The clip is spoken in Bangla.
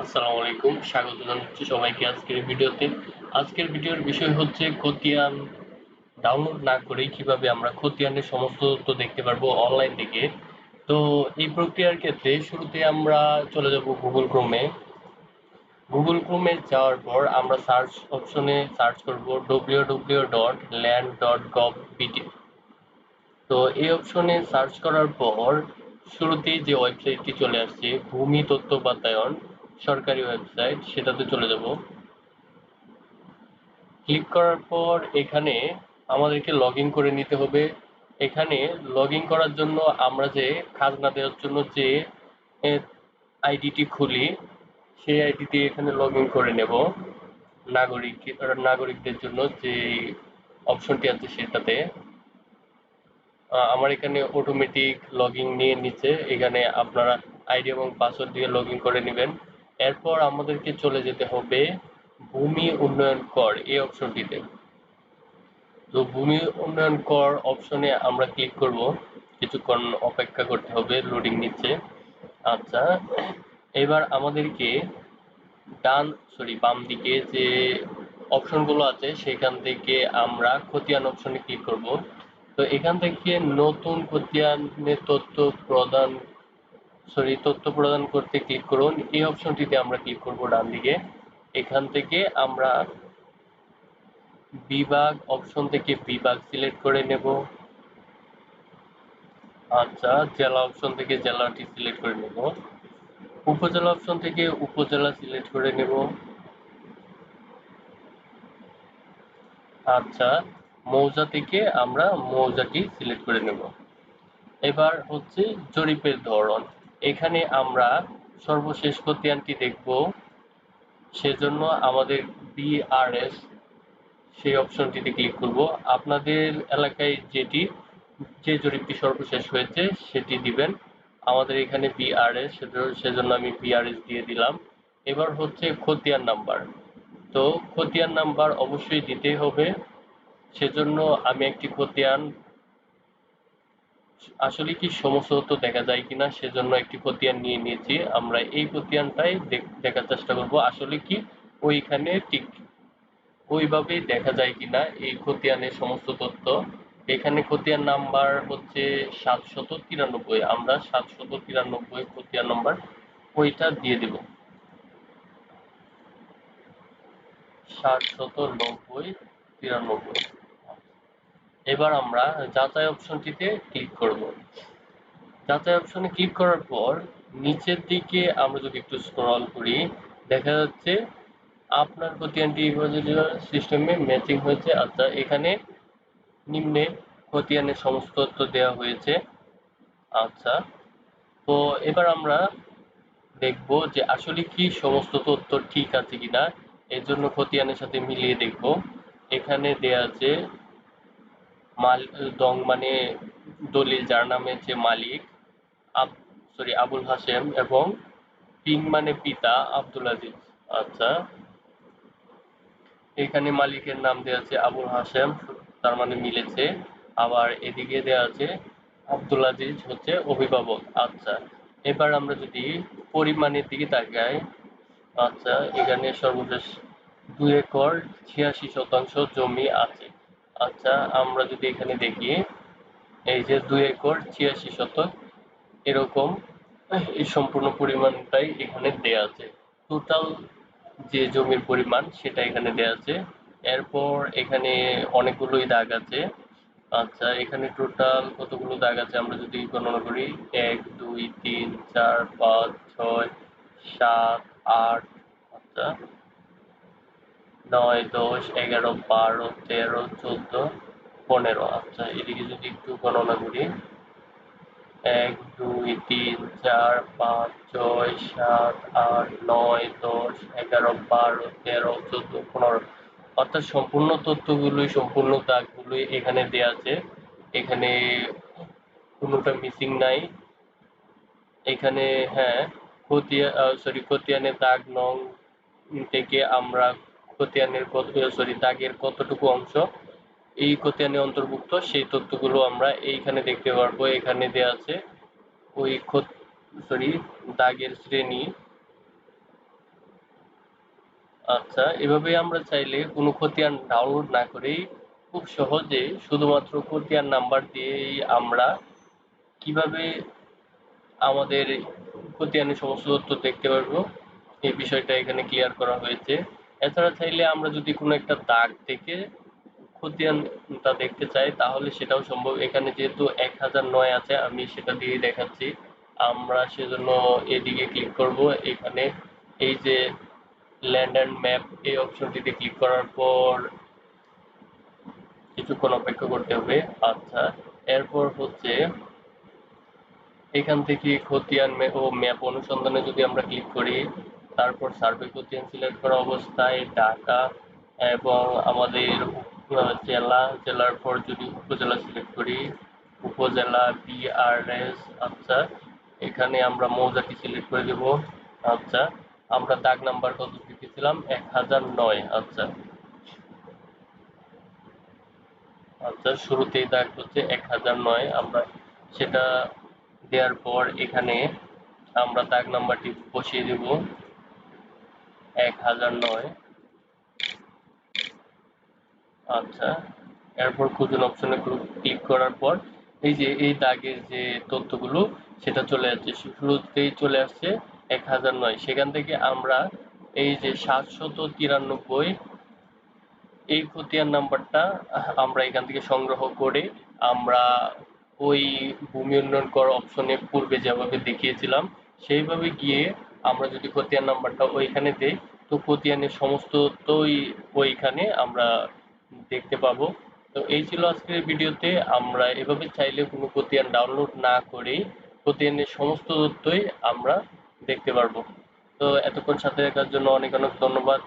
আসসালামু আলাইকুম। স্বাগত জানাচ্ছি সবাইকে আজকের ভিডিওতে। আজকের ভিডিওর বিষয় হচ্ছে খতিয়ান ডাউনলোড না করেই কিভাবে আমরা খতিয়ানের সমস্ত তথ্য দেখতে পারবো অনলাইন থেকে। তো এই প্রক্রিয়ার ক্ষেত্রে শুরুতে আমরা চলে যাব গুগল ক্রোমে। গুগল ক্রোমে যাওয়ার পর আমরা সার্চ অপশনে সার্চ করব www.land.gov.bt। তো এই অপশনে সার্চ করার পর শুরুতেই যে ওয়েবসাইটটি চলে আসছে ভূমি তথ্য বাতায়ন সরকারি ওয়েবসাইট, সেটাতে চলে যাব। ক্লিক করার পর এখানে আমাদেরকে লগ ইন করে নিতে হবে। এখানে লগ ইন করার জন্য আমরা যে খাজনা দেওয়ার জন্য যে আইডিটি খুলি সেই আইডি দিয়ে এখানে লগ ইন করে নেব। নাগরিকদের জন্য যে অপশনটি আছে সেটাতে আমার এখানে অটোমেটিক লগ ইন নিয়ে নিচ্ছে। এখানে আপনারা আইডি এবং পাসওয়ার্ড দিয়ে লগ ইন করে নেবেন। এরপর আমাদেরকে চলে যেতে হবে ভূমি উন্নয়ন কর এই অপশনটিতে। তো ভূমি উন্নয়ন কর অপশনে আমরা ক্লিক করব। কিছুক্ষণ অপেক্ষা করতে হবে, লোডিং নিচ্ছে। আচ্ছা, এবার আমাদেরকে বাম দিকে যে অপশনগুলো আছে সেখান থেকে আমরা খতিয়ান অপশনে ক্লিক করব। তো এখান থেকে নতুন খতিয়ানের তথ্য প্রদান করতে ক্লিক করুন। এই অপশনটিতে আমরা ক্লিক করব ডান দিকে। এখান থেকে আমরা বিভাগ অপশন থেকে বিভাগ সিলেক্ট করে নেব। আচ্ছা, জেলা অপশন থেকে জেলাটি সিলেক্ট করে নেব। উপজেলা অপশন থেকে উপজেলা সিলেক্ট করে নেব। আচ্ছা, মৌজা থেকে আমরা মৌজাটি সিলেক্ট করে নেব। এবার হচ্ছে জরিপের ধরন। এখানে আমরা সর্বশেষ খতিয়ানটি দেখব, সেজন্য আমাদের বিআরএস সেই অপশনটিতে ক্লিক করব। আপনাদের এলাকায় যে জরিপটি সর্বশেষ হয়েছে সেটি দিবেন। আমাদের এখানে বিআরএস, সেজন্য আমি বিআরএস দিয়ে দিলাম। এবার হচ্ছে খতিয়ান নাম্বার। তো খতিয়ান নাম্বার অবশ্যই দিতেই হবে। সেজন্য আমি একটি খতিয়ান আসলে কি সমস্ত তথ্য দেখা যায় কিনা সেজন্য একটি খতিয়ান নিয়ে নিয়েছি। আমরা এই খতিয়ানটাই দেখার চেষ্টা করব আসলে কি ওইখানে ঠিক ওইভাবেই দেখা যায় কিনা এই খতিয়ানের সমস্ত তথ্য। এখানে খতিয়ান নাম্বার হচ্ছে 793। আমরা 793 খতিয়ান নাম্বার ওইটা দিয়ে দেব। 79093। এবার আমরা যাচাই অপশনটিতে ক্লিক করব। যাচাই অপশনে ক্লিক করার পর নিচের দিকে আমরা যদি একটু স্ক্রল করি, দেখা যাচ্ছে আপনার খতিয়ানটি সিস্টেমে ম্যাচিং হয়েছে। আচ্ছা, এখানে নিম্নে খতিয়ানের সমস্ত তথ্য দেওয়া হয়েছে। আচ্ছা, তো এবার আমরা দেখব যে আসলে কি সমস্ত তথ্য ঠিক আছে কিনা। এর জন্য খতিয়ানের সাথে মিলিয়ে দেখব। এখানে দেয়া আছে মানে দলিল যার নামে যে মালিক আবুল হাশেম এবং পিং মানে পিতা আব্দুল আজিজ। আচ্ছা, এখানে মালিকের নাম দেওয়া আছে আবুল হাশেম, তার মানে মিলেছে। আবার এদিকে দেওয়া আছে আব্দুল আজিজ হচ্ছে অভিভাবক। আচ্ছা, এবার আমরা যদি পরিমাণের দিকে তাকাই, আচ্ছা এখানে সর্বশেষ 2 একর 86 শতাংশ জমি আছে। আচ্ছা, আমরা যদি এখানে দেখি এই যে 2 একর 86 শতক এরকম এই সম্পূর্ণ পরিমাণটাই এখানে দেয়া আছে। টোটাল যে জমির পরিমাণ সেটা এখানে দেয়া আছে। এরপর এখানে অনেকগুলোই দাগ আছে। আচ্ছা, এখানে টোটাল কতগুলো দাগ আছে আমরা যদি গণনা করি, 1 2 3 4 5 6 7 8, আচ্ছা 9 10 11 12 13 14 15। আচ্ছা, এদিকে যদি একটু গণনা করি, 1 2 3 4 5 6 7 8 9 10 11 12 13 14 15, অর্থাৎ সম্পূর্ণ দাগগুলোই এখানে দেয়া আছে। এখানে কোনোটা মিসিং নাই। এখানে হ্যাঁ, খতিয়ানের দাগ নং থেকে আমরা দাগের কতটুকু অংশ এই খতিয়ানে অন্তর্ভুক্ত সেই তথ্যগুলো আমরা এইখানে দেখতে পারবো। এখানে দেয়া আছে ওই দাগের শ্রেণী, আচ্ছা, এভাবে আমরা চাইলে কোনো খতিয়ান ডাউনলোড না করেই খুব সহজে শুধুমাত্র খতিয়ান নাম্বার দিয়েই আমরা কিভাবে আমাদের খতিয়ানের সমস্ত তথ্য দেখতে পারবো এই বিষয়টা এখানে ক্লিয়ার করা হয়েছে। এছাড়া চাইলে আমরা যদি কোনো একটা দাগ থেকে খতিয়ানটা দেখতে চাই তাহলে সেটাও সম্ভব। এখানে যেহেতু 1009 আছে আমি সেটা দিয়ে দেখাচ্ছি। আমরা সেজন্য এদিকে ক্লিক করব। এখানে এই যে ল্যান্ড অ্যান্ড ম্যাপ এই অপশনটিতে ক্লিক করার পর কিছুক্ষণ অপেক্ষা করতে হবে। আচ্ছা, এরপর হচ্ছে এখান থেকে খতিয়ান ও ম্যাপ অনুসন্ধানে যদি আমরা ক্লিক করি, তারপর সার্ভে খতিয়ান সিলেক্ট করা অবস্থায় ঢাকা এবং আমাদের জেলা, জেলার পর যদি উপজেলা সিলেক্ট করি, উপজেলা বিআরএস। আচ্ছা, এখানে আমরা মৌজাটি সিলেক্ট করে দেব। আচ্ছা, আমরা দাগ নাম্বার কত দিতেছিলাম, 1009। আচ্ছা, আচ্ছা, শুরুতেই দাগ হচ্ছে 1009, আমরা সেটা দেওয়ার পর এখানে আমরা দাগ নাম্বারটি বসিয়ে দেব 1009। আচ্ছা, এরপর খুঁজুন অপশনে ক্লিক করার পর এই যে এই দাগের যে তথ্যগুলো সেটা চলে যাচ্ছে, শুরুতেই চলে আসছে 1009। সেখান থেকে আমরা এই যে 793 এই খতিয়ান নাম্বারটা আমরা এখান থেকে সংগ্রহ করে আমরা ওই ভূমি উন্নয়ন কর অপশনে পূর্বে যেভাবে দেখিয়েছিলাম সেইভাবে গিয়ে আমরা যদি খতিয়ান নাম্বারটা ওইখানে দেই তো খতিয়ানের সমস্ত তথ্যই ওইখানে আমরা দেখতে পাবো। তো এই ছিল আজকের ভিডিওতে। আমরা এভাবে চাইলে কোনো খতিয়ান ডাউনলোড না করেই খতিয়ানের সমস্ত তথ্যই আমরা দেখতে পারবো। তো এতক্ষণ সাথে থাকার জন্য অনেক অনেক ধন্যবাদ।